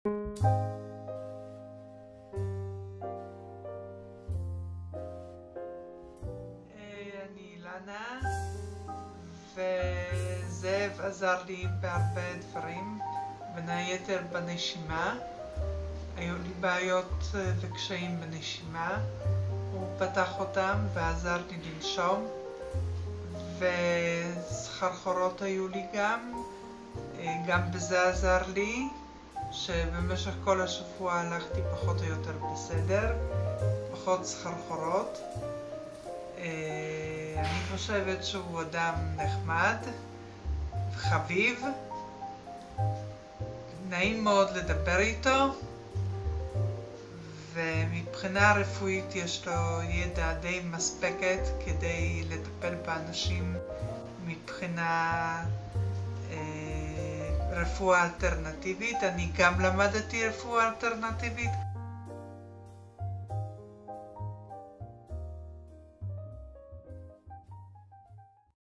אני אילנה, וזאב עזר לי בהרבה דברים, בין היתר בנשימה. היו לי בעיות וקשיים בנשימה, הוא פתח אותם ועזר לי לנשום, וסחרחורות היו לי גם בזה עזר לי, שבמשך כל השבוע הלכתי פחות או יותר בסדר, פחות סחרחורות. אני חושבת שהוא אדם נחמד וחביב, נעים מאוד לדבר איתו, ומבחינה רפואית יש לו ידע די מספקת כדי לטפל באנשים מבחינה רפואה אלטרנטיבית. אני גם למדתי רפואה אלטרנטיבית.